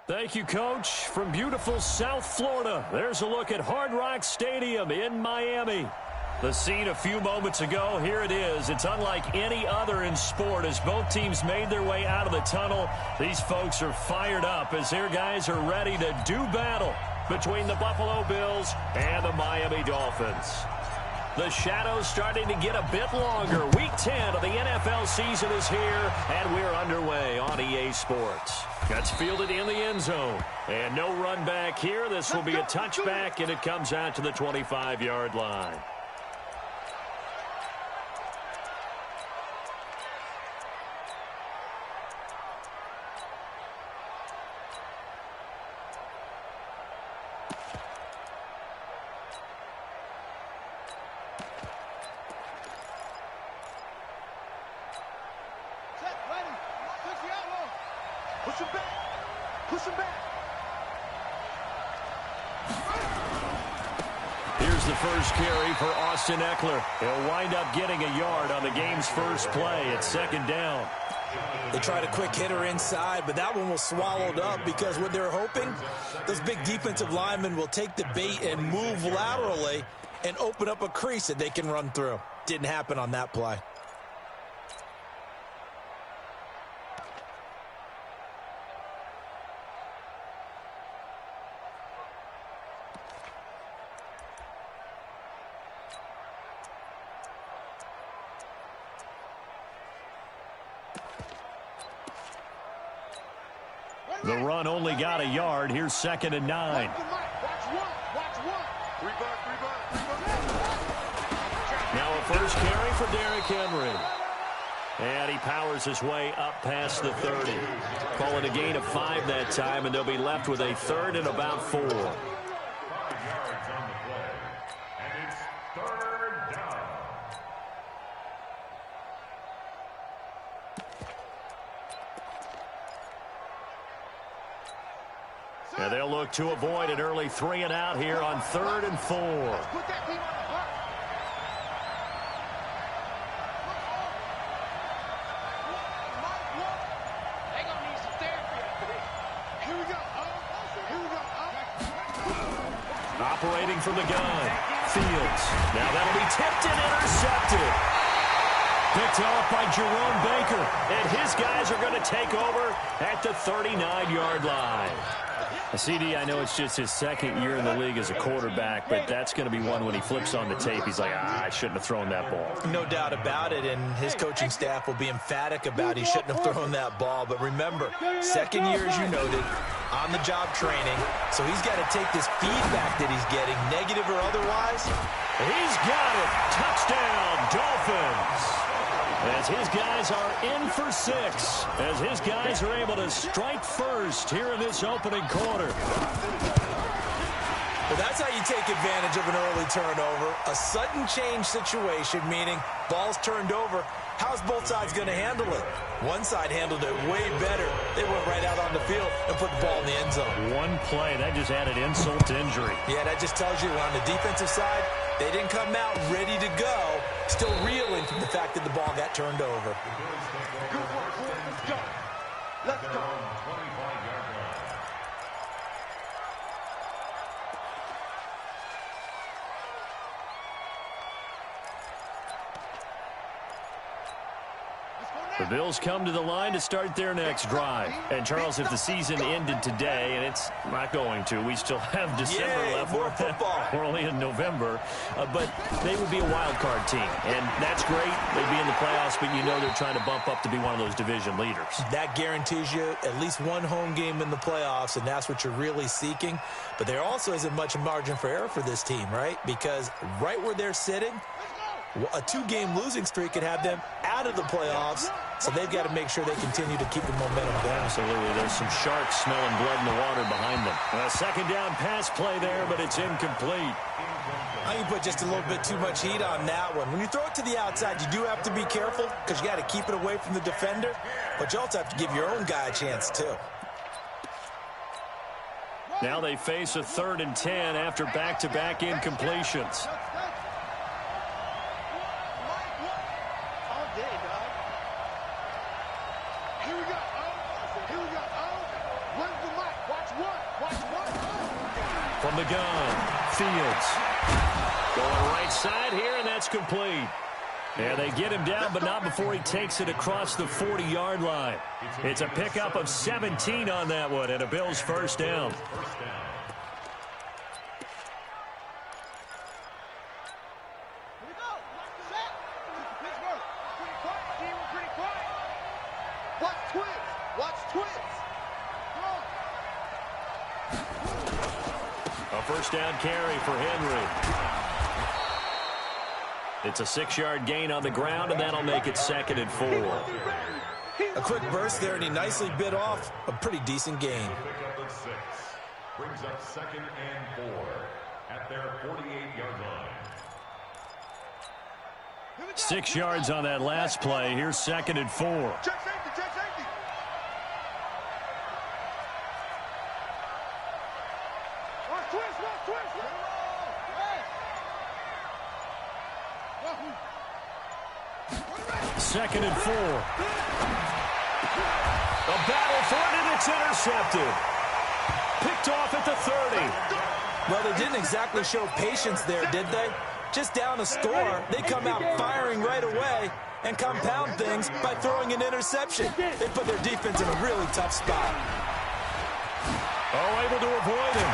Thank you, Coach. From beautiful South Florida, there's a look at Hard Rock Stadium in Miami. The scene a few moments ago, here it is. It's unlike any other in sport as both teams made their way out of the tunnel. These folks are fired up as their guys are ready to do battle between the Buffalo Bills and the Miami Dolphins. The shadow's starting to get a bit longer. Week 10 of the NFL season is here, and we're underway on EA Sports. That's fielded in the end zone. And no run back here. This will be a touchback, and it comes out to the 25-yard line. Here's the first carry for Austin Eckler. He'll wind up getting a yard on the game's first play. It's second down. They tried a quick hitter inside, but that one was swallowed up because what they're hoping, those big defensive linemen will take the bait and move laterally and open up a crease that they can run through. Didn't happen on that play. The run only got a yard. Here's second and 9. Now a first carry for Derrick Henry. And he powers his way up past the 30. Calling a gain of 5 that time, and they'll be left with a third and about 4. And they'll look to avoid an early 3 and out here on 3rd and 4. Operating from the gun, Fields. Now that'll be tipped and intercepted. Picked off by Jerome Baker. And his guys are going to take over at the 39-yard line. CD, I know it's just his second year in the league as a quarterback, but that's going to be one when he flips on the tape. He's like, I shouldn't have thrown that ball. No doubt about it, and his coaching staff will be emphatic about he shouldn't have thrown that ball. But remember, second year, as you noted, on-the-job training, so he's got to take this feedback that he's getting, negative or otherwise. He's got it. Touchdown, Dolphins. As his guys are in for 6. As his guys are able to strike first here in this opening quarter. Well, that's how you take advantage of an early turnover. A sudden change situation, meaning ball's turned over. How's both sides going to handle it? One side handled it way better. They went right out on the field and put the ball in the end zone. One play, that just added insult to injury. Yeah, that just tells you on the defensive side, they didn't come out ready to go, still reeling from the fact that the ball got turned over. Let's go. The Bills come to the line to start their next drive. And, Charles, if the season ended today, and it's not going to, we still have December left. More football. We're only in November. But they would be a wild card team. And that's great. They'd be in the playoffs, but you know they're trying to bump up to be one of those division leaders. That guarantees you at least one home game in the playoffs, and that's what you're really seeking. But there also isn't much margin for error for this team, right? Because right where they're sitting, a 2-game losing streak could have them out of the playoffs, so they've got to make sure they continue to keep the momentum going. Absolutely. There's some sharks smelling blood in the water behind them. A second down pass play there, but it's incomplete. I think you put just a little bit too much heat on that one. When you throw it to the outside, you do have to be careful because you got to keep it away from the defender, but you also have to give your own guy a chance too. Now they face a 3rd and 10 after back-to-back incompletions. From the gun, Fields. Going right side here, and that's complete. And they get him down, but not before he takes it across the 40-yard line. It's a pickup of 17 on that one, and a Bills first down. A first down carry for Henry. It's a 6-yard gain on the ground, and that'll make it 2nd and 4. A quick burst there, and he nicely bit off a pretty decent gain. Brings up 2nd and 4 at their 48-yard line. 6 yards on that last play. Here's 2nd and 4. Check safety, check safety. Watch twist, watch twist. Second and 4. A battle for it, and it's intercepted. Picked off at the 30. Well, they didn't exactly show patience there, did they? Just down a score, they come out firing right away and compound things by throwing an interception. They put their defense in a really tough spot. Oh, able to avoid him.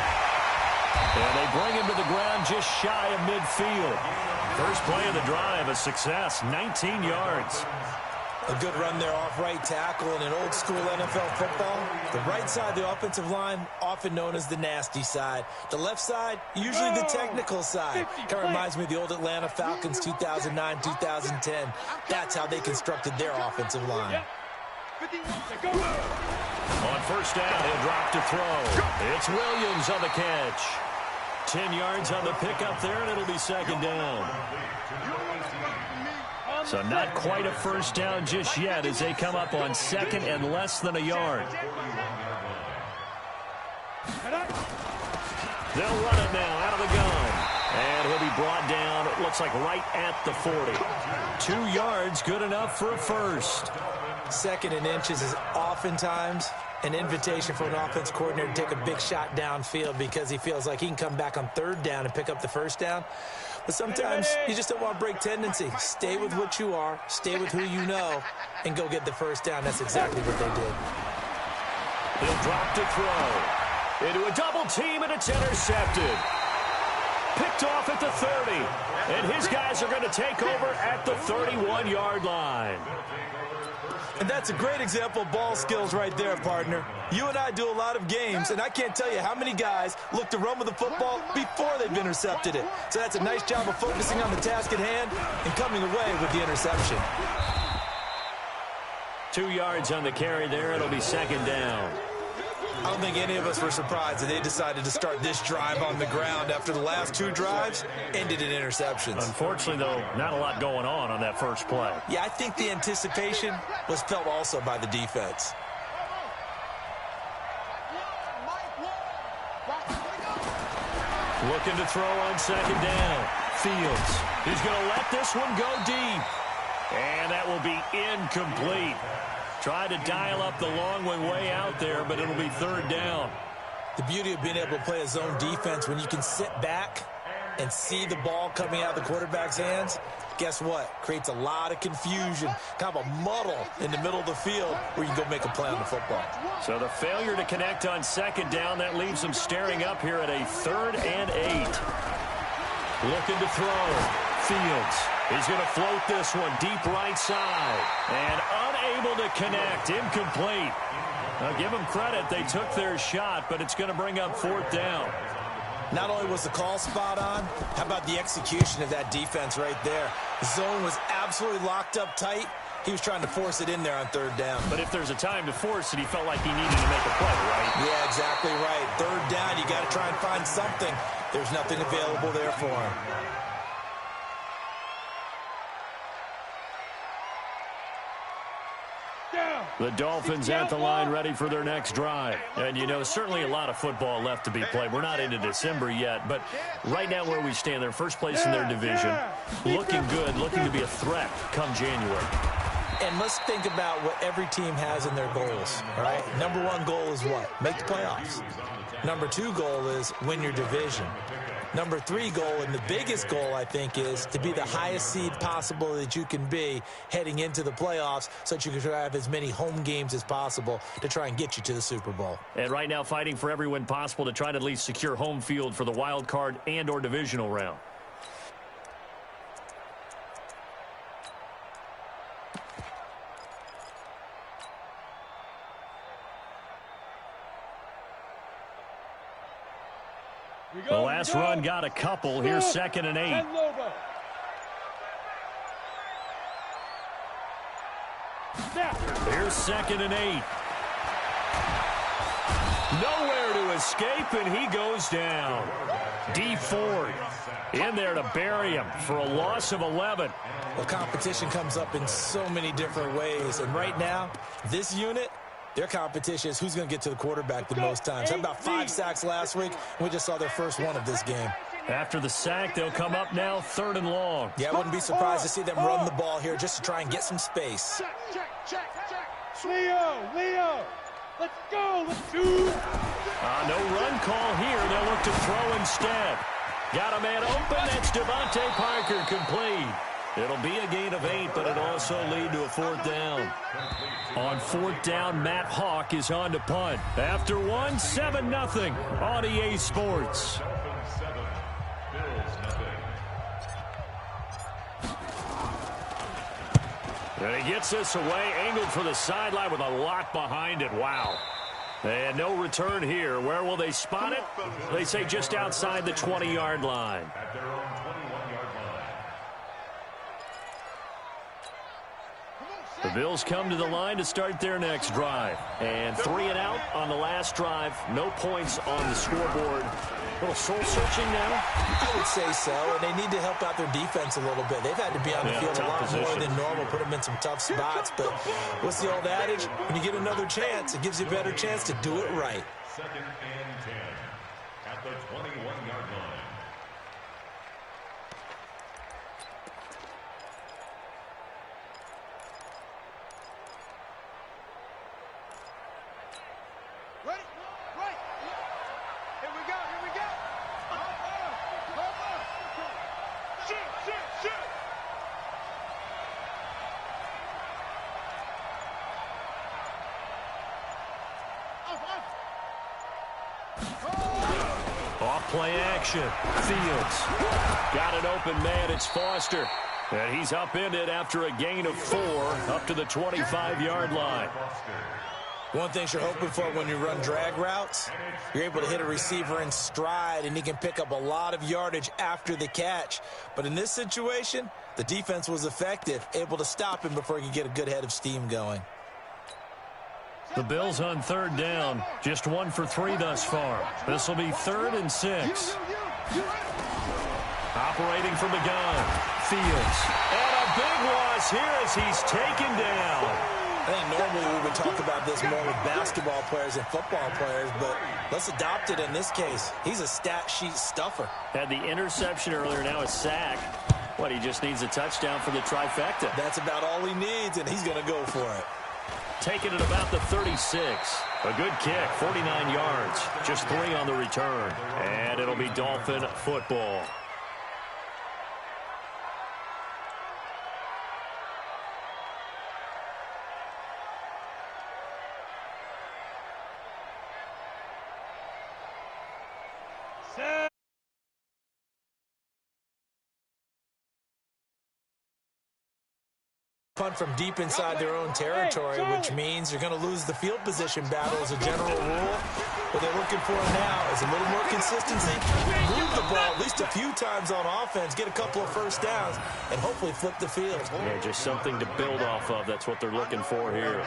And they bring him to the ground just shy of midfield. First play of the drive, a success, 19 yards. A good run there off right tackle in an old-school NFL football. The right side of the offensive line, often known as the nasty side. The left side, usually the technical side. Kind of reminds me of the old Atlanta Falcons 2009, 2010. That's how they constructed their offensive line. On first down, he'll drop to throw. It's Williams on the catch. 10 yards on the pickup there, and it'll be 2nd down. So not quite a first down just yet as they come up on 2nd and less than a yard. They'll run it now out of the gun. And he'll be brought down, it looks like right at the 40. 2 yards, good enough for a first. 2nd and inches is oftentimes an invitation for an offense coordinator to take a big shot downfield because he feels like he can come back on 3rd down and pick up the first down. But sometimes you just don't want to break tendency. Stay with what you are, stay with who you know, and go get the first down. That's exactly what they did. He'll drop to throw. Into a double team, and it's intercepted. Picked off at the 30. And his guys are going to take over at the 31-yard line. And that's a great example of ball skills right there, partner. You and I do a lot of games, and I can't tell you how many guys look to run with the football before they've intercepted it. So that's a nice job of focusing on the task at hand and coming away with the interception. 2 yards on the carry there. It'll be 2nd down. I don't think any of us were surprised that they decided to start this drive on the ground after the last 2 drives ended in interceptions. Unfortunately, though, not a lot going on that first play. Yeah, I think the anticipation was felt also by the defense. Looking to throw on 2nd down. Fields. He's going to let this one go deep. And that will be incomplete. Tried to dial up the long one way out there, but it'll be 3rd down. The beauty of being able to play a zone defense when you can sit back and see the ball coming out of the quarterback's hands, guess what? Creates a lot of confusion, kind of a muddle in the middle of the field where you can go make a play on the football. So the failure to connect on 2nd down, that leaves them staring up here at a 3rd and 8. Looking to throw. Fields. He's going to float this one deep right side. And unable to connect. Incomplete. Now, give them credit. They took their shot, but it's going to bring up 4th down. Not only was the call spot on, how about the execution of that defense right there? The zone was absolutely locked up tight. He was trying to force it in there on 3rd down. But if there's a time to force it, he felt like he needed to make a play, right? Yeah, exactly right. 3rd down, you got to try and find something. There's nothing available there for him. The Dolphins at the line ready for their next drive. And, you know, certainly a lot of football left to be played. We're not into December yet, but right now where we stand, they're first place in their division. Looking good, looking to be a threat come January. And let's think about what every team has in their goals, all right? Number 1 goal is what? Make the playoffs. Number 2 goal is win your division. Number 3 goal, and the biggest goal, I think, is to be the highest seed possible that you can be heading into the playoffs so that you can have as many home games as possible to try and get you to the Super Bowl. And right now fighting for every win possible to try to at least secure home field for the wild card and or divisional round. The last run got a couple. Here's 2nd and 8. Here's 2nd and 8. Nowhere to escape, and he goes down. D Ford in there to bury him for a loss of 11. Well, competition comes up in so many different ways, and right now, this unit, their competition is who's going to get to the quarterback the most times. Had about 5 sacks last week, and we just saw their first one of this game. After the sack, they'll come up now 3rd and long. Yeah, I wouldn't be surprised to see them run the ball here just to try and get some space. Check. Leo, let's go. Let's do. No run call here. They'll look to throw instead. Got a man open. That's Devontae Parker complete. It'll be a gain of 8, but it'll also lead to a 4th down. On 4th down, Matt Hawk is on to punt. After 1, 7-0 on EA Sports. And he gets this away, angled for the sideline with a lot behind it. Wow. And no return here. Where will they spot it? They say just outside the 20-yard line. At their own 21-yard line. The Bills come to the line to start their next drive. And 3 and out on the last drive. No points on the scoreboard. A little soul-searching now? I would say so, and they need to help out their defense a little bit. They've had to be on the field a lot more than normal, put them in some tough spots. But what's the old adage? When you get another chance, it gives you a better chance to do it right. 2nd and 10 at the 21-yard line. Ready? Right. Here we go. Shoot. Off play action. Fields. Got an open man. It's Foster. And he's upended after a gain of 4 up to the 25-yard line. One thing you're hoping for when you run drag routes, you're able to hit a receiver in stride, and he can pick up a lot of yardage after the catch. But in this situation, the defense was effective, able to stop him before he could get a good head of steam going. The Bills on 3rd down. Just 1 for 3 thus far. This will be 3rd and 6. Operating from the gun. Fields. And a big loss here as he's taken down. I think normally we would talk about this more with basketball players and football players, but let's adopt it in this case. He's a stat sheet stuffer. Had the interception earlier, now a sack. He just needs a touchdown for the trifecta. That's about all he needs, and he's going to go for it. Taking it about the 36. A good kick, 49 yards. Just 3 on the return. And it'll be Dolphin football. Punt from deep inside their own territory, which means you're going to lose the field position battle as a general rule. What they're looking for now is a little more consistency, move the ball at least a few times on offense, get a couple of first downs, and hopefully flip the field. Yeah, just something to build off of. That's what they're looking for here.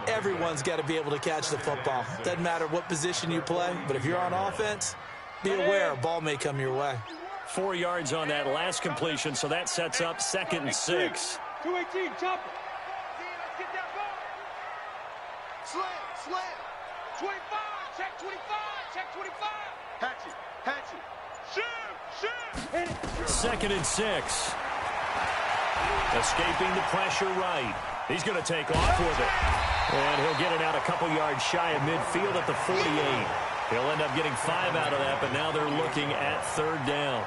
Everyone's got to be able to catch the football. Doesn't matter what position you play, but if you're on offense, be aware a ball may come your way. 4 yards on that last completion, so that sets up 2nd and 6. 218, chop it. Let's get that ball. Slam. 25, check 25, check 25. Hatchet. Shoot. Hit it. 2nd and 6. Escaping the pressure right. He's going to take off with it. And he'll get it out a couple yards shy of midfield at the 48. He'll end up getting 5 out of that, but now they're looking at third down.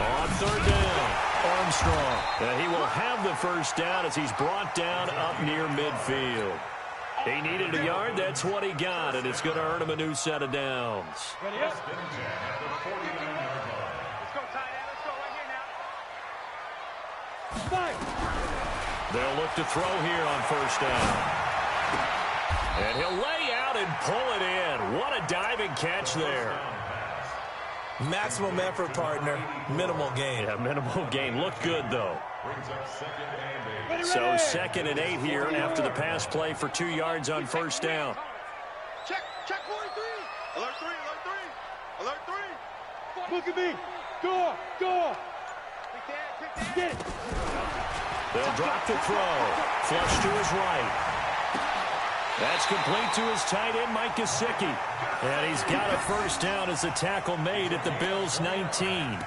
On third down, Armstrong. He will have the first down as he's brought down up near midfield. He needed a yard. That's what he got, and it's going to earn him a new set of downs. Ready up. Let's go, tight end. Let's go right here now. They'll look to throw here on first down. And he'll lay out and pull it in. What a diving catch there. Maximum effort, partner. Minimal gain. Yeah, minimal gain. Looked good, though. So 2nd and 8 here after the pass play for 2 yards on first down. Check 43. Alert 3, alert 3. Alert 3. Look at me. Go. Get it. They'll drop the throw. Flush to his right. That's complete to his tight end, Mike Gesicki. And he's got a first down as a tackle made at the Bills' 19.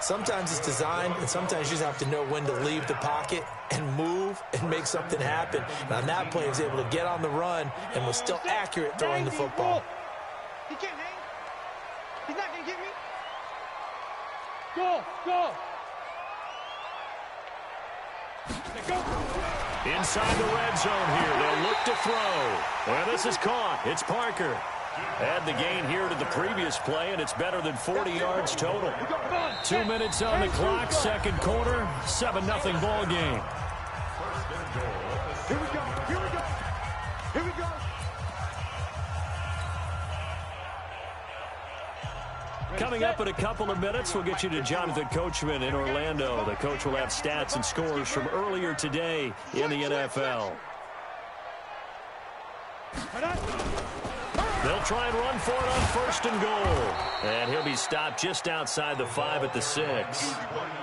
Sometimes it's designed, and sometimes you just have to know when to leave the pocket and move and make something happen. And on that play, he was able to get on the run and was still accurate throwing the football. He can't hang. He's not going to get me. Go. Inside the red zone here. They'll look to throw. Well, this is caught. It's Parker. Add the gain here to the previous play, and it's better than 40 yards total. 2 minutes on the clock, second quarter, 7-0 ball game. Here we go. Coming up in a couple of minutes, we'll get you to Jonathan Coachman in Orlando. The coach will have stats and scores from earlier today in the NFL. They'll try and run for it on first and goal. And he'll be stopped just outside the 5 at the 6.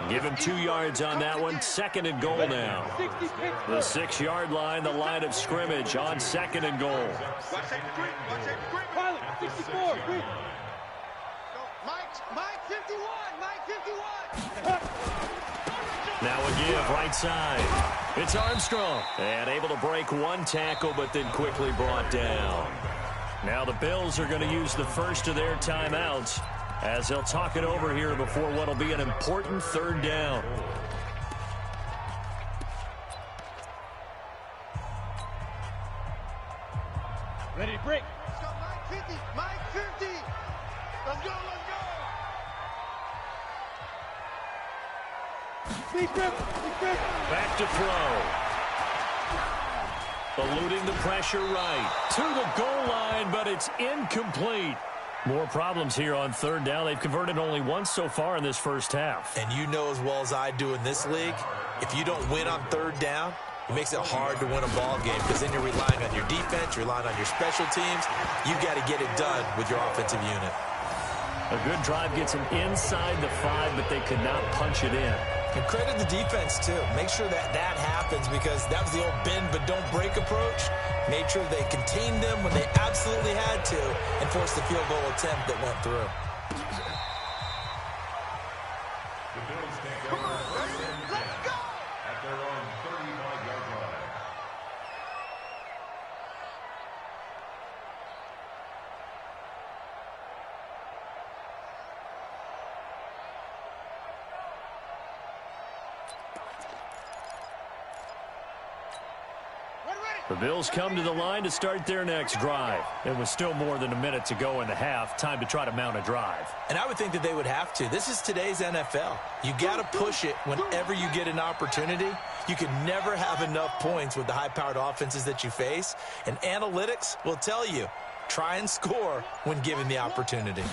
Give him 2 yards on that one. 2nd and goal now. The 6-yard line, the line of scrimmage on 2nd and goal. Pilot, 64. Mike 51. Now a give right side. It's Armstrong. And able to break one tackle, but then quickly brought down. Now the Bills are going to use the first of their timeouts as they'll talk it over here before what will be an important third down. Ready to break. Let's go, Mike 50. Let's go. Back to throw. Eluding the pressure right. To the goal line, but it's incomplete. More problems here on third down. They've converted only once so far in this first half. And you know as well as I do in this league, if you don't win on third down, it makes it hard to win a ball game because then you're relying on your defense, you're relying on your special teams. You've got to get it done with your offensive unit. A good drive gets them inside the 5, but they could not punch it in. And credit the defense, too. Make sure that happens because that was the old bend but don't break approach. Made sure they contained them when they absolutely had to and forced the field goal attempt that went through. The Bills take over Let's go. at their own 35-yard line. The Bills come to the line to start their next drive. It was still more than a minute to go in the half. Time to try to mount a drive. And I would think that they would have to. This is today's NFL. You got to push it whenever you get an opportunity. You can never have enough points with the high-powered offenses that you face. And analytics will tell you, try and score when given the opportunity.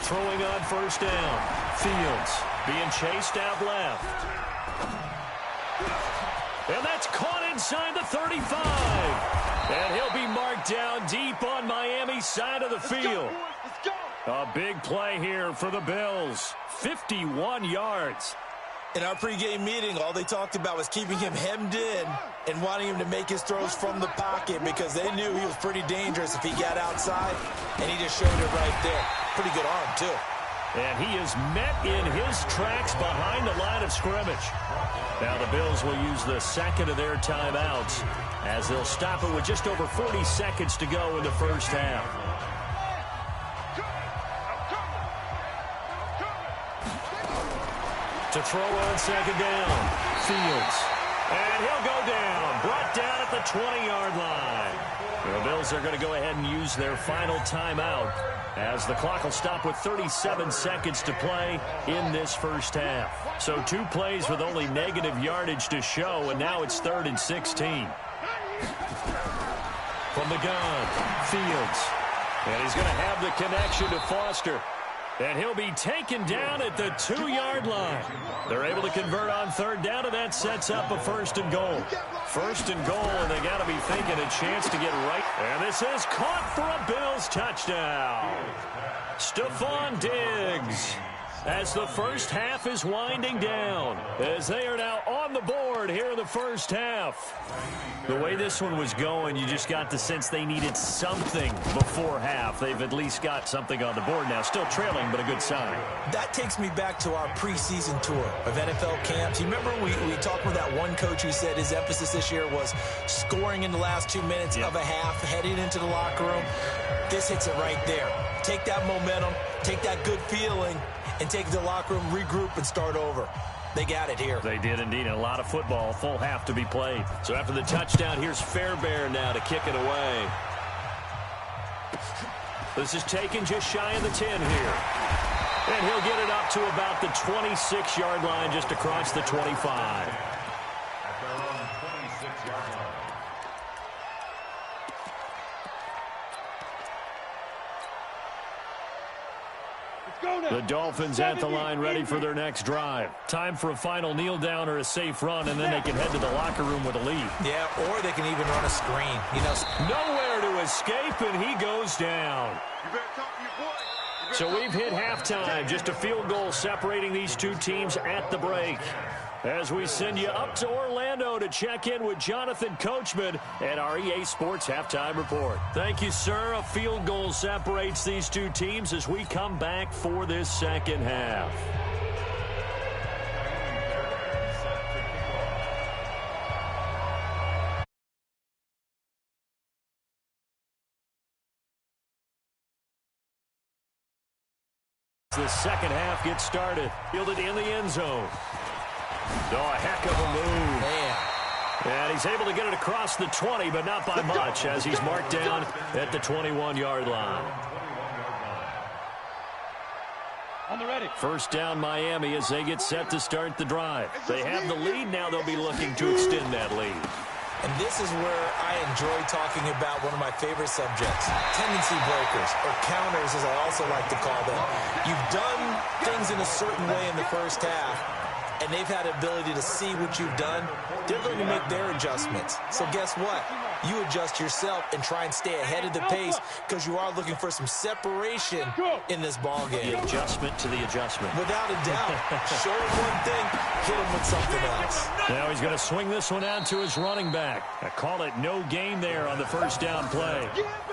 Throwing on first down. Fields being chased out left. And that's caught inside the 35. And he'll be marked down deep on Miami's side of the field. Let's go. A big play here for the Bills. 51 yards. In our pregame meeting, all they talked about was keeping him hemmed in and wanting him to make his throws from the pocket because they knew he was pretty dangerous if he got outside, and he just showed it right there. Pretty good arm, too. And he is met in his tracks behind the line of scrimmage. Now the Bills will use the second of their timeouts as they'll stop it with just over 40 seconds to go in the first half. To throw on second down, Fields. And he'll go down, brought down at the 20-yard line. The Bills are going to go ahead and use their final timeout as the clock will stop with 37 seconds to play in this first half. So 2 plays with only negative yardage to show, and now it's 3rd and 16. From the gun, Fields. And he's going to have the connection to Foster. And he'll be taken down at the 2-yard line. They're able to convert on 3rd down, and that sets up a 1st and goal. 1st and goal, and they got to be thinking a chance to get right. And this is caught for a Bills touchdown. Stephon Diggs, as the first half is winding down, as they are now on the board here in the first half. The way this one was going, you just got the sense they needed something before half. They've at least got something on the board now. Still trailing, but a good sign. That takes me back to our preseason tour of NFL camps. You remember we talked with that one coach who said his emphasis this year was scoring in the last 2 minutes of a half, heading into the locker room. This hits it right there. Take that momentum, take that good feeling, and take the locker room, regroup, and start over. They got it here. They did indeed. A lot of football, full half to be played. So after the touchdown, here's Fairbairn now to kick it away. This is taken just shy of the 10 here. And he'll get it up to about the 26-yard line, just across the 25. At their own 26-yard line. The Dolphins at the line, ready for their next drive. Time for a final kneel down or a safe run, and then they can head to the locker room with a lead. Yeah, or they can even run a screen. You know, nowhere to escape, and he goes down. You better talk to your boy. So we've hit halftime. Just a field goal separating these two teams at the break. As we send you up to Orlando to check in with Jonathan Coachman at our EA Sports Halftime Report. Thank you, sir. A field goal separates these two teams as we come back for this second half. The second half gets started. Fielded in the end zone. Oh, a heck of a move. Man. And he's able to get it across the 20, but not by much, as he's marked down at the 21-yard line. On the ready. First down, Miami, as they get set to start the drive. They have the lead. Now they'll be looking to extend that lead. And this is where I enjoy talking about one of my favorite subjects, tendency breakers, or counters, as I also like to call them. You've done things in a certain way in the first half, and they've had the ability to see what you've done. They're going to make their adjustments. So guess what? You adjust yourself and try and stay ahead of the pace because you are looking for some separation in this ball game. The adjustment to the adjustment. Without a doubt. Show him one thing, hit him with something else. Now he's going to swing this one out to his running back. I call it no gain there on the first down play.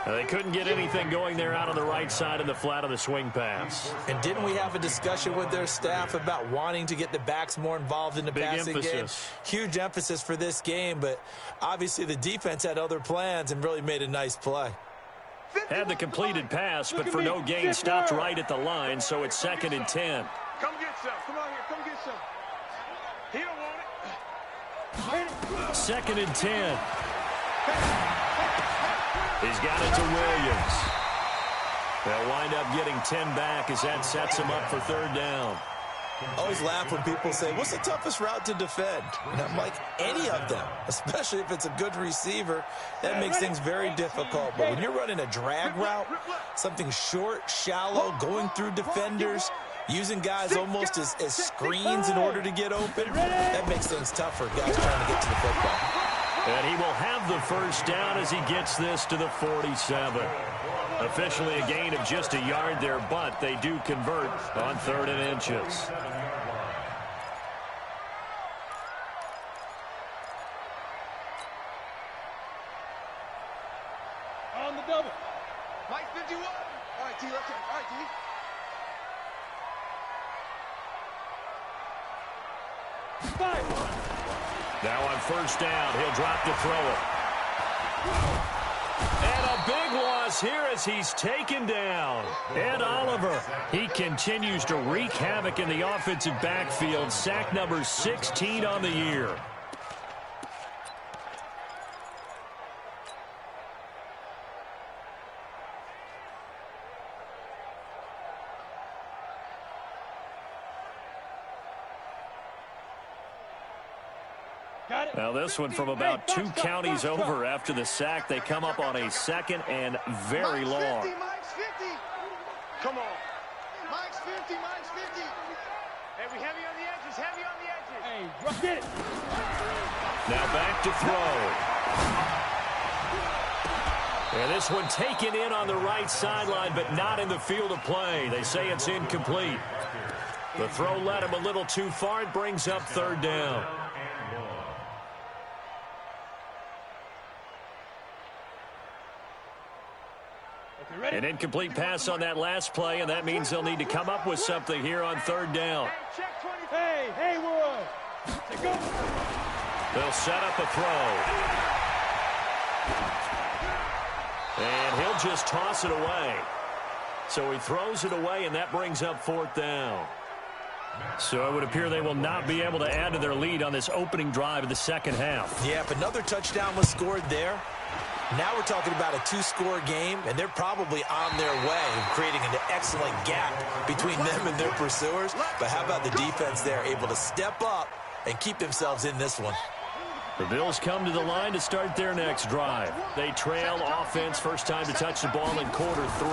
They couldn't get anything going there out on the right side of the flat of the swing pass. And didn't we have a discussion with their staff about wanting to get the backs more involved in the passing game? Huge emphasis for this game, but obviously the defense had other plans and really made a nice play. Had the completed pass, but for no gain, stopped right at the line, so it's 2nd and 10. Come get some. Come on here. Come get some. He don't want it. 2nd and 10. He's got it to Williams. They'll wind up getting 10 back as that sets him up for 3rd down. I always laugh when people say, what's the toughest route to defend? And I'm like, any of them, especially if it's a good receiver. That makes things very difficult. But when you're running a drag route, something short, shallow, going through defenders, using guys almost as screens in order to get open, that makes things tough for guys trying to get to the football. And he will have the first down as he gets this to the 47. Officially a gain of just a yard there, but they do convert on 3rd and inches. On the double. Mike 51. All right, T. Let's go. All right, T. Now on first down, he'll drop to throw it. And a big loss here as he's taken down. Ed Oliver, he continues to wreak havoc in the offensive backfield. Sack number 16 on the year. Now this one from about 2 counties over after the sack. They come up on a second and very long. Mike's 50. Come on. Mike's 50. Mike's 50. Hey, we heavy on the edges. Heavy on the edges. Hey, get it. Now back to throw. And this one taken in on the right sideline, but not in the field of play. They say it's incomplete. The throw led him a little too far. It brings up third down. An incomplete pass on that last play, and that means they'll need to come up with something here on third down. Hey, Roy. They'll set up a throw. And he'll just toss it away. So he throws it away, and that brings up fourth down. So it would appear they will not be able to add to their lead on this opening drive of the second half. Yeah, if another touchdown was scored there, now we're talking about a 2-score game, and they're probably on their way, creating an excellent gap between them and their pursuers. But how about the defense there, able to step up and keep themselves in this one? The Bills come to the line to start their next drive. They trail offense, first time to touch the ball in quarter 3,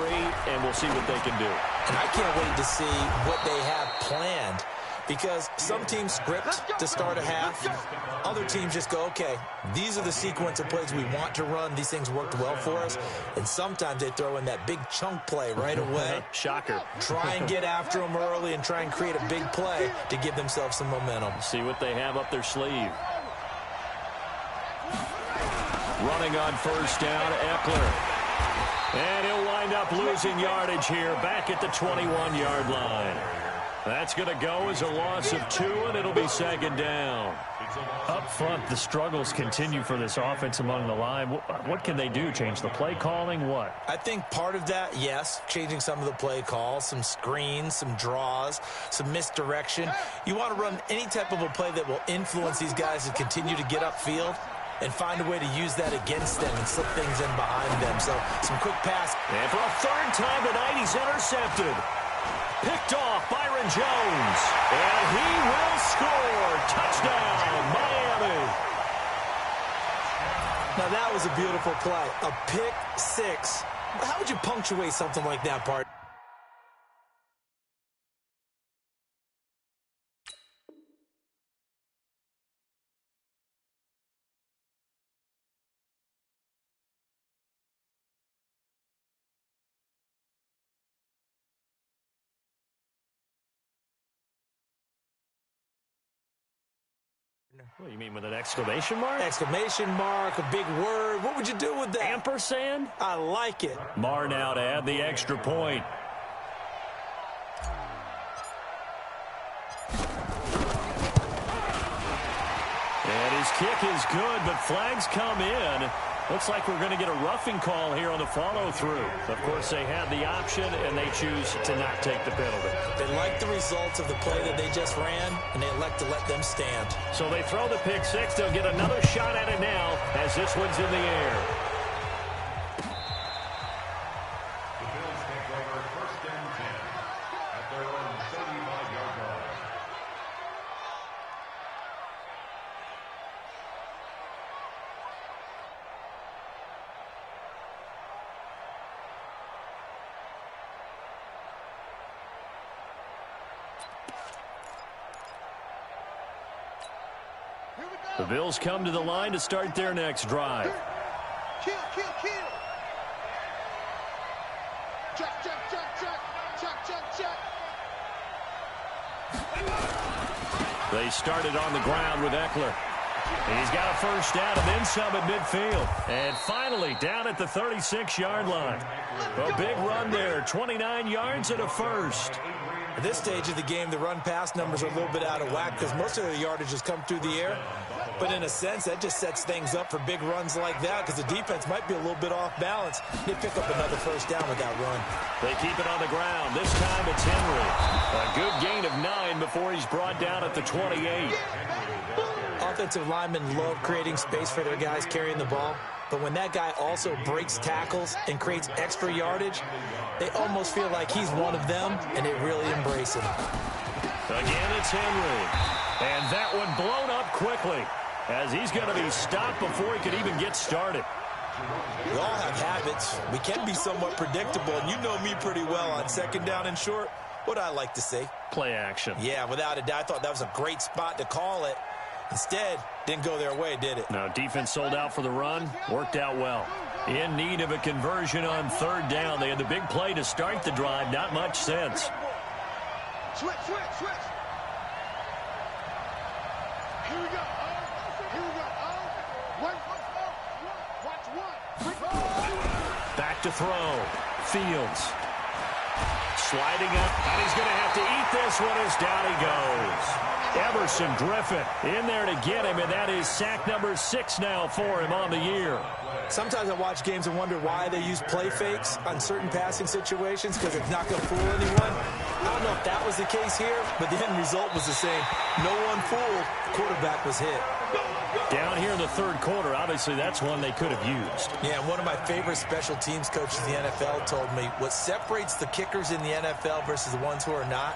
and we'll see what they can do. And I can't wait to see what they have planned, because some teams script to start a half. Other teams just go, okay, these are the sequence of plays we want to run. These things worked well for us. And sometimes they throw in that big chunk play right away. Shocker. Try and get after them early and try and create a big play to give themselves some momentum. See what they have up their sleeve. Running on first down, Eckler. And he'll wind up losing yardage here back at the 21-yard line. That's going to go as a loss of 2, and it'll be second down. Up front, the struggles continue for this offense among the line. What can they do? Change the play calling? What? I think part of that, yes, changing some of the play calls, some screens, some draws, some misdirection. You want to run any type of a play that will influence these guys to continue to get upfield and find a way to use that against them and slip things in behind them. So some quick pass. And for a third time tonight, he's intercepted. Picked off Byron Jones. And he will score. Touchdown, Miami. Now that was a beautiful play. A pick 6. How would you punctuate something like that, partner? What do you mean with an exclamation mark? Exclamation mark, a big word. What would you do with that? Ampersand? I like it. Marr now to add the extra point. And his kick is good, but flags come in. Looks like we're going to get a roughing call here on the follow-through. Of course, they had the option, and they choose to not take the penalty. They like the results of the play that they just ran, and they elect to let them stand. So they throw the pick 6. They'll get another shot at it now as this one's in the air. The Bills take over first and 10 at their own 35-yard line. The Bills come to the line to start their next drive. Kill. Check. They started on the ground with Eckler. He's got a first down and then some at midfield. And finally down at the 36-yard line. A big run there, 29 yards and a first. At this stage of the game, the run-pass numbers are a little bit out of whack because most of the yardage has come through the air. But in a sense, that just sets things up for big runs like that because the defense might be a little bit off balance. They pick up another first down with that run. They keep it on the ground. This time it's Henry. A good gain of 9 before he's brought down at the 28. Offensive linemen love creating space for their guys carrying the ball. But when that guy also breaks tackles and creates extra yardage, they almost feel like he's one of them, and they really embrace him. Again, it's Henry. And that one blown up quickly, as he's going to be stopped before he could even get started. We all have habits. We can be somewhat predictable, and you know me pretty well on second down and short. What I like to say? Play action. Yeah, without a doubt. I thought that was a great spot to call it. Instead, didn't go their way, did it? Now, defense sold out for the run. Worked out well. In need of a conversion on third down. They had the big play to start the drive. Not much sense. Switch. Here we go. Watch one. Back to throw. Fields. Sliding up. And he's going to have to eat this one as down he goes. Emerson Griffin in there to get him, and that is sack number 6 now for him on the year. Sometimes I watch games and wonder why they use play fakes on certain passing situations because it's not going to fool anyone. I don't know if that was the case here, but the end result was the same. No one fooled. The quarterback was hit. Down here in the third quarter, obviously that's one they could have used. Yeah, one of my favorite special teams coaches in the NFL told me what separates the kickers in the NFL versus the ones who are not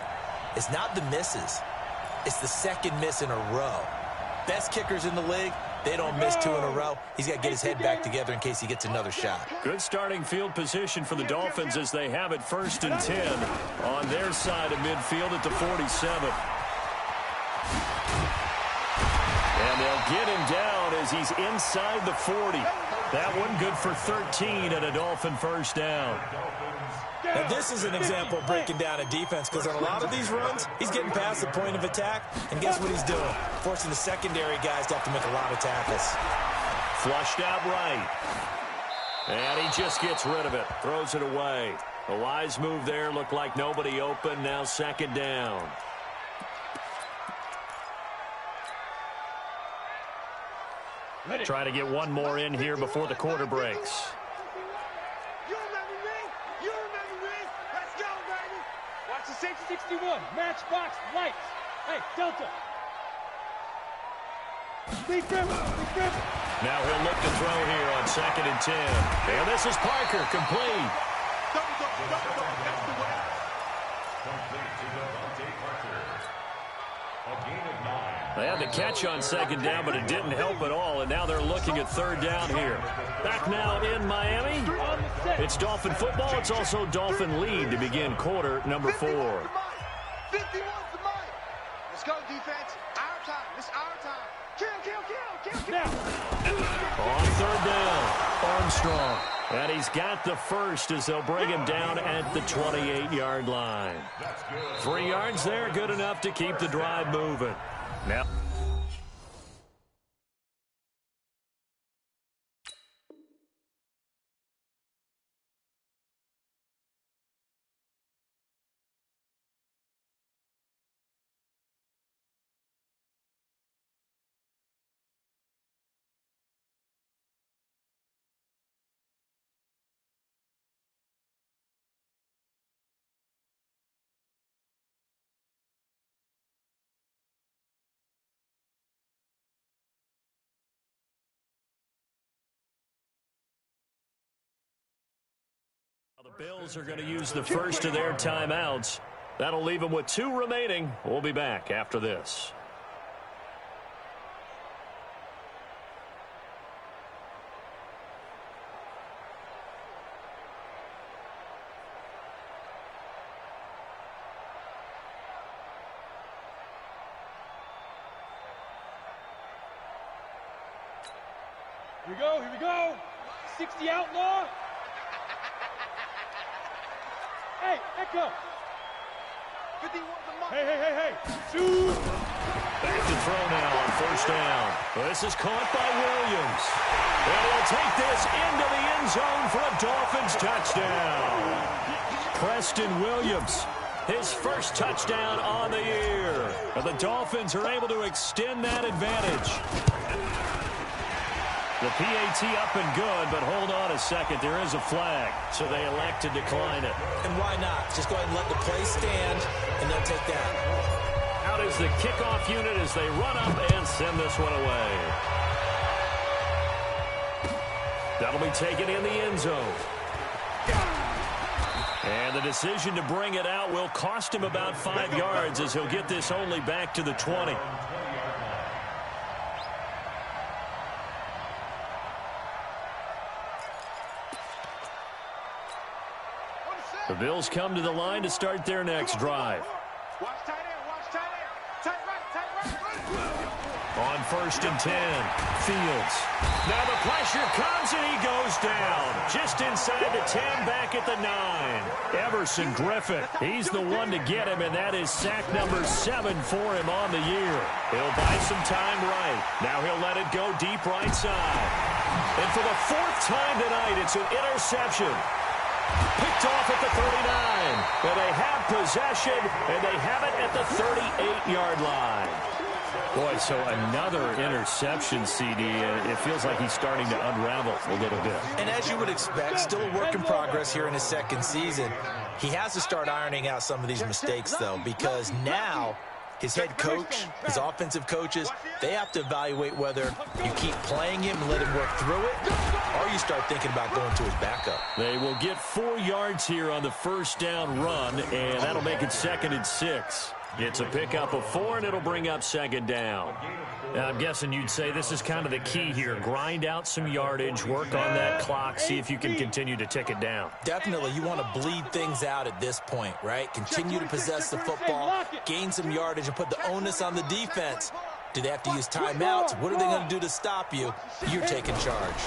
is not the misses. It's the second miss in a row. Best kickers in the league, they don't miss 2 in a row. He's got to get his head back together in case he gets another shot. Good starting field position for the Dolphins as they have it 1st and 10 on their side of midfield at the 47. And they'll get him down as he's inside the 40. That one good for 13 and a Dolphin first down. Now, this is an example of breaking down a defense because on a lot of these runs, he's getting past the point of attack, and guess what he's doing? Forcing the secondary guys to have to make a lot of tackles. Flushed out right. And he just gets rid of it. Throws it away. A wise move there. Looked like nobody open. Now 2nd down. Try to get one more in here before the quarter breaks. Watch the 661. Matchbox lights. Hey, Delta. Big Griffin. Now he'll look to throw here on 2nd and 10. And this is Parker, complete. They had the catch on 2nd down, but it didn't help at all, and now they're looking at 3rd down here. Back now in Miami. It's Dolphin football. It's also Dolphin lead to begin quarter number 4. 51's the money. Let's go, defense. Our time. It's our time. Kill. Now. On 3rd down, Armstrong. And he's got the first as they'll bring him down at the 28-yard line. 3 yards there, good enough to keep the drive moving. Now. The Bills are going to use the first of their timeouts. That'll leave them with 2 remaining. We'll be back after this. Here we go. 60 outlaw. Hey, Echo. 51 the money. Hey. Shoot. Back to throw now on 1st down. Well, this is caught by Williams. And he'll take this into the end zone for a Dolphins touchdown. Preston Williams his first touchdown on the year. And the Dolphins are able to extend that advantage. The PAT up and good, but hold on a second. There is a flag, so they elect to decline it. And why not? Just go ahead and let the play stand, and they'll take that. Out is the kickoff unit as they run up and send this one away. That'll be taken in the end zone. And the decision to bring it out will cost him about 5 yards as he'll get this only back to the 20. The Bills come to the line to start their next drive. Watch tight end, watch tight end. Tight right. On 1st and 10, Fields. Now the pressure comes and he goes down. Just inside the 10, back at the 9. Everson Griffin, he's the one to get him, and that is sack number 7 for him on the year. He'll buy some time right. Now he'll let it go deep right side. And for the 4th time tonight, it's an interception. Picked off at the 39. And they have possession, and they have it at the 38-yard line. Boy, so another interception, CD. It feels like he's starting to unravel a little bit. And as you would expect, still a work in progress here in his 2nd season. He has to start ironing out some of these mistakes, though, because now his head coach, his offensive coaches, they have to evaluate whether you keep playing him and let him work through it, or you start thinking about going to his backup. They will get 4 yards here on the 1st down run, and that'll make it 2nd and 6. It's a pickup of 4, and it'll bring up 2nd down. Now, I'm guessing you'd say this is kind of the key here. Grind out some yardage, work on that clock, see if you can continue to tick it down. Definitely. You want to bleed things out at this point, right? Continue to possess the football, gain some yardage, and put the onus on the defense. Do they have to use timeouts? What are they going to do to stop you? You're taking charge.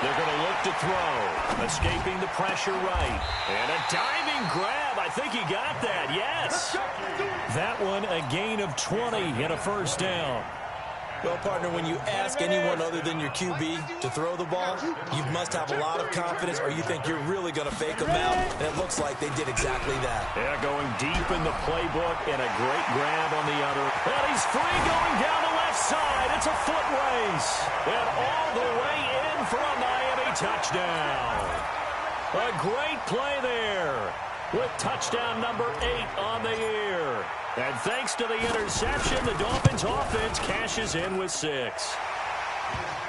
They're going to look to throw. Escaping the pressure right. And a diving grab. I think he got that. Yes. That one a gain of 20 and a 1st down. Well, partner, when you ask anyone other than your QB to throw the ball, you must have a lot of confidence, or you think you're really going to fake them out, and it looks like they did exactly that. Yeah, going deep in the playbook and a great grab on the other. And he's free going down the left side. It's a foot race. And all the way in for a Miami touchdown. A great play there with touchdown number 8 on the year. And thanks to the interception, the Dolphins offense cashes in with 6.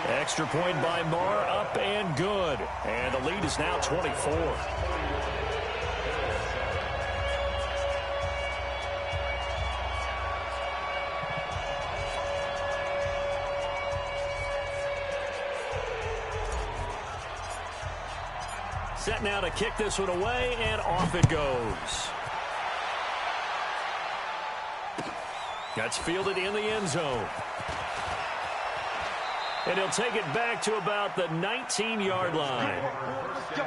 Extra point by Marr, up and good. And the lead is now 24. Set now to kick this one away, and off it goes. That's fielded in the end zone. And he'll take it back to about the 19-yard line. Let's go.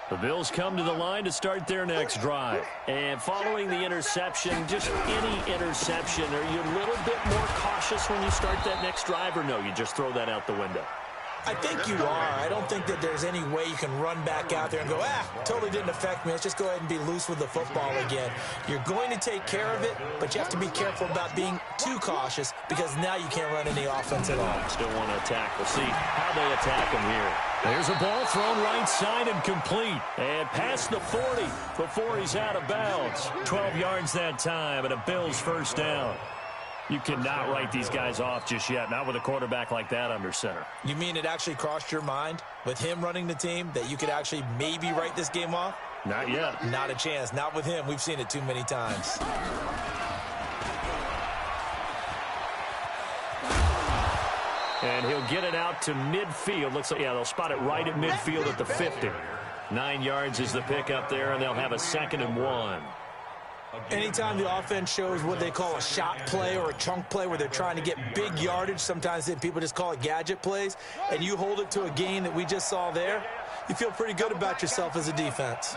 The Bills come to the line to start their next drive. And following the interception, just any interception, are you a little bit more cautious when you start that next drive, or no, you just throw that out the window? I think you are. I don't think that there's any way you can run back out there and go, totally didn't affect me. Let's just go ahead and be loose with the football again. You're going to take care of it, but you have to be careful about being too cautious because now you can't run any offense at all. Still want to attack. We'll see how they attack him here. There's a ball thrown right side and complete. And past the 40 before he's out of bounds. 12 yards that time and a Bills 1st down. You cannot write these guys off just yet, not with a quarterback like that under center. You mean it actually crossed your mind with him running the team that you could actually maybe write this game off? Not yet. Not a chance. Not with him. We've seen it too many times. And he'll get it out to midfield. Looks like, yeah, they'll spot it right at midfield at the 50. 9 yards is the pickup there, and they'll have a 2nd and 1. Anytime the offense shows what they call a shot play or a chunk play where they're trying to get big yardage, sometimes people just call it gadget plays, and you hold it to a gain that we just saw there, you feel pretty good about yourself as a defense.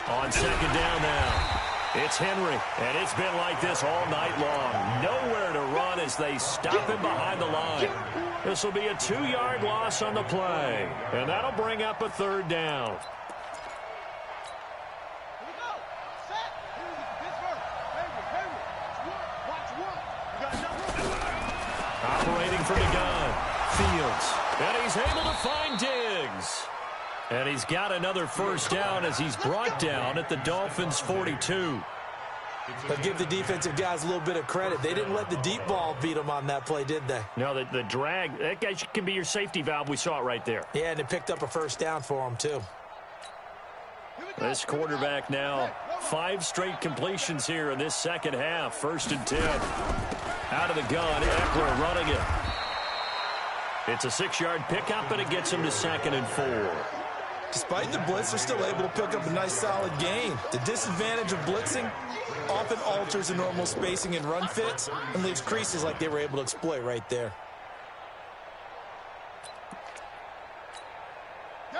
On 2nd down now. It's Henry, and it's been like this all night long. Nowhere to run as they stop him behind the line. This will be a 2-yard loss on the play, and that'll bring up a 3rd down. Operating from the gun, Fields, and he's able to find Diggs. And he's got another 1st down as he's brought down at the Dolphins' 42. But give the defensive guys a little bit of credit. They didn't let the deep ball beat them on that play, did they? No, the drag, that guy can be your safety valve. We saw it right there. Yeah, and it picked up a 1st down for them, too. This quarterback now, 5 straight completions here in this second half. 1st and 10. Out of the gun, Eckler running it. It's a 6-yard pickup, and it gets him to 2nd and 4. Despite the blitz, they're still able to pick up a nice, solid gain. The disadvantage of blitzing often alters the normal spacing and run fits and leaves creases like they were able to exploit right there.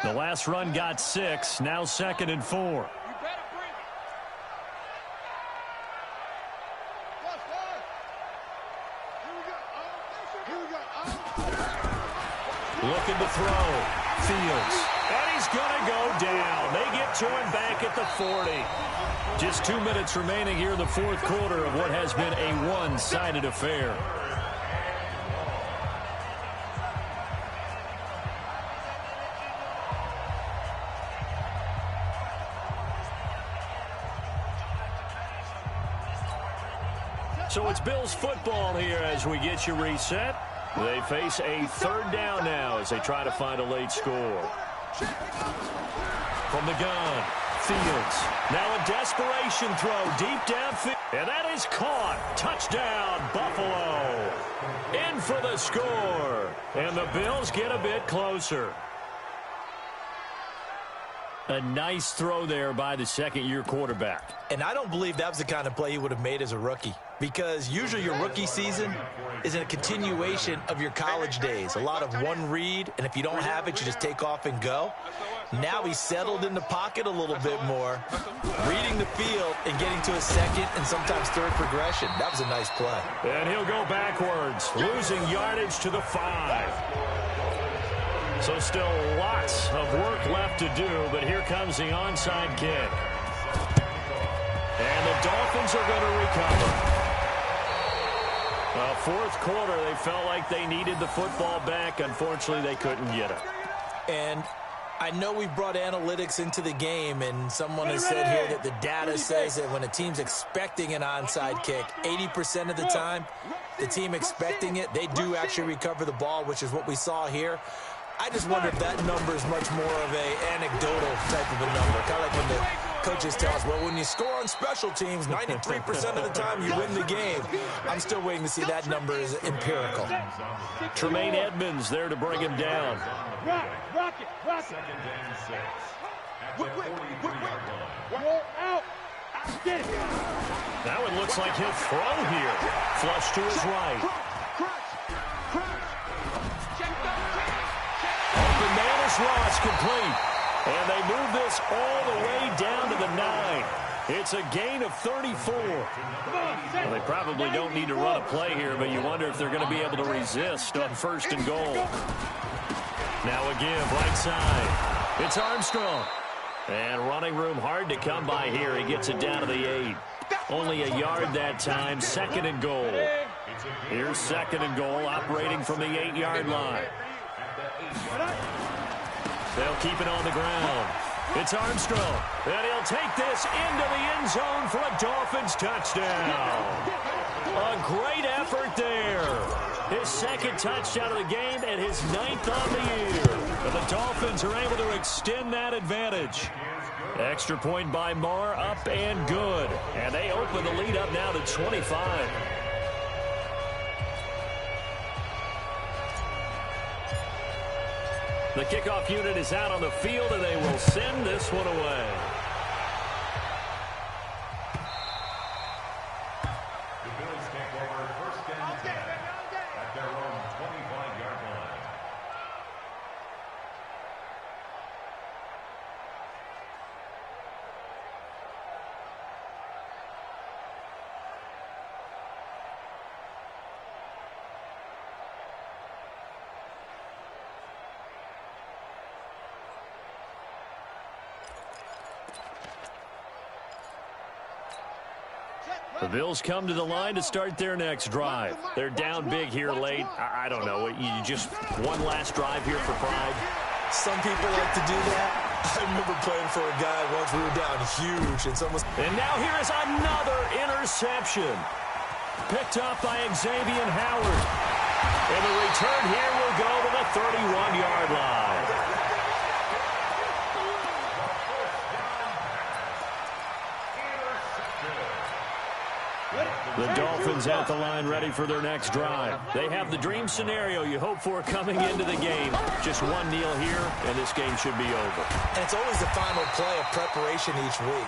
The last run got 6, now 2nd and 4. Looking to throw. Fields. And he's going to go down. They get to him back at the 40. Just 2 minutes remaining here in the 4th quarter of what has been a one-sided affair. So it's Bills football here as we get you reset. They face a 3rd down now as they try to find a late score. From the gun, Fields. Now a desperation throw deep downfield. And that is caught. Touchdown, Buffalo. In for the score. And the Bills get a bit closer. A nice throw there by the 2nd-year quarterback. And I don't believe that was the kind of play he would have made as a rookie, because usually your rookie season is a continuation of your college days. A lot of one read, and if you don't have it, you just take off and go. Now he's settled in the pocket a little bit more, reading the field and getting to a 2nd and sometimes 3rd progression. That was a nice play. And he'll go backwards, losing yardage to the 5. So still lots of work left to do, but here comes the onside kick. And the Dolphins are going to recover. 4th quarter, they felt like they needed the football back. Unfortunately, they couldn't get it. And I know we've brought analytics into the game, and someone has said here that the data says that when a team's expecting an onside kick, 80% of the time, the team expecting it, they do actually recover the ball, which is what we saw here. I just wonder if that number is much more of an anecdotal type of a number. Kind of like when the coaches tell us, well, when you score on special teams, 93% of the time you win the game. I'm still waiting to see that number is empirical. Tremaine Edmonds there to bring him down. Rock it. 2nd and 6. At the 43-yard line. Roll out. Get it. Now it looks like he'll throw here. Flush to his right. Open man is Ross, complete. And they move this all the way down to the 9. It's a gain of 34. Well, they probably don't need to run a play here, but you wonder if they're going to be able to resist on 1st and goal. Now a give, right side. It's Armstrong. And running room hard to come by here. He gets it down to the 8. Only a yard that time, 2nd and goal. Here's 2nd and goal, operating from the 8-yard line. They'll keep it on the ground. It's Armstrong. And he'll take this into the end zone for a Dolphins touchdown. A great effort there. His 2nd touchdown of the game and his 9th on the year. And the Dolphins are able to extend that advantage. Extra point by Marr, up and good. And they open the lead up now to 25. The kickoff unit is out on the field, and they will send this one away. The Bills take over 1st and 10 at their own 25-yard line. The Bills come to the line to start their next drive. They're down big here late. I don't know. You just one last drive here for pride. Some people like to do that. I remember playing for a guy once we were down huge. And now here is another interception. Picked up by Xavier Howard. And the return here will go to the 31-yard line. The Dolphins at the line ready for their next drive. They have the dream scenario you hope for coming into the game. Just one kneel here, and this game should be over. And it's always the final play of preparation each week.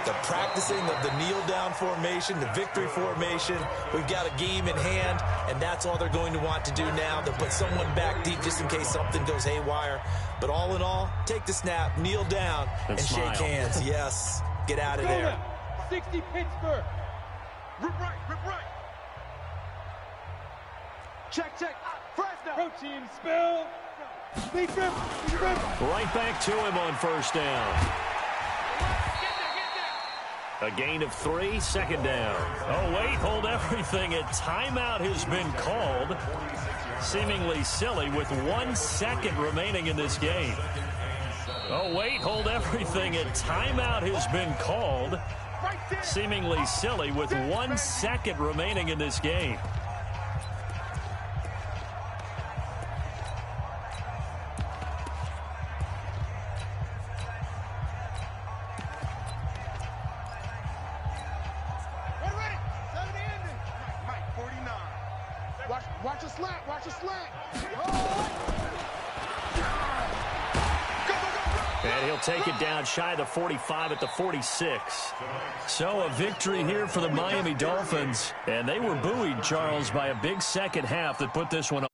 The practicing of the kneel-down formation, the victory formation. We've got a game in hand, and that's all they're going to want to do now. They'll put someone back deep just in case something goes haywire. But all in all, take the snap, kneel down, and shake hands. Yes, get out of there. 60 Pittsburgh. Rip right, rip right. Check, check. Fresno. Protein spill. Lead rip. Right back to him on first down. A gain of 3, second down. Oh, wait, hold everything. A timeout has been called. Seemingly silly with 1 second remaining in this game. Oh, wait, hold everything. A timeout has been called. Seemingly silly with 1 second remaining in this game. Ready. 70 ending. Mike, 49. Watch a slant. Watch a slant. And he'll take it down shy of the 45 at the 46. So a victory here for the Miami Dolphins. And they were buoyed, Charles, by a big second half that put this one up.